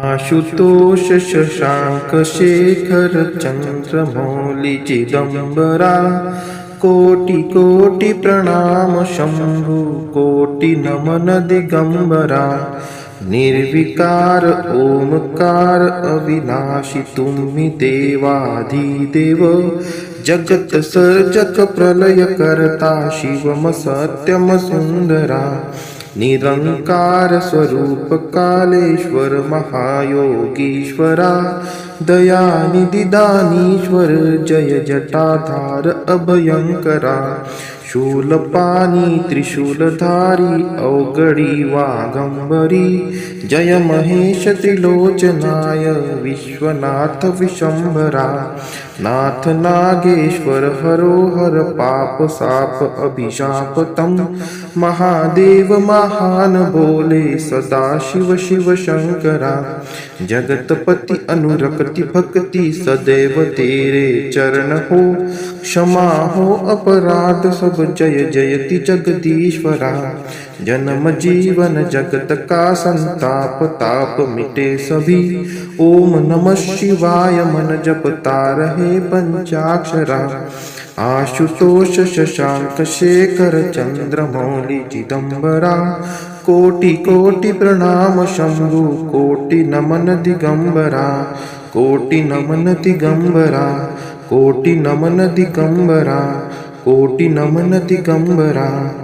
आशुतोष शशांक शेखर चंद्रमौली चिदंबरा। कोटि कोटि प्रणाम शंभु कोटि नमन दिगंबरा। निर्विकार ओमकार अविनाशी तुम्ही देवाधिदेव। जगत सर्जक प्रलय करता शिवम सत्यम सुंदरा। निरंकार स्वरूप कालेश्वर महायोगीश्वरा। दयानिधि दानीश्वर जय जटाधार अभयंकरा। शूलपाणी त्रिशूलधारी अवगडी वागंबरी। जय महेश त्रिलोचनाय विश्वनाथ विशंभरा। नाथ नागेश्वर हरो हर पाप साप अभिशाप तम। महादेव महान बोले सदा शिव शिव शंकरा। जगतपति अनुरक्ति भक्ति सदैव तेरे चरण हो। क्षमा हो अपराध सब जय जयति जगदीश्वरा। जन्म जीवन जगत का संताप ताप मिटे सभी। ओम नमः शिवाय मन जपता रहे पंचाक्षरा। आशुतोष शशांक शेखर चंद्रमौली चिदंबरा। कोटि कोटि प्रणाम शंभु कोटि नमन दिगंबरा। कोटि नमन दिगंबरा। कोटि नमन दिगंबरा। कोटि नमन दिगंबरा।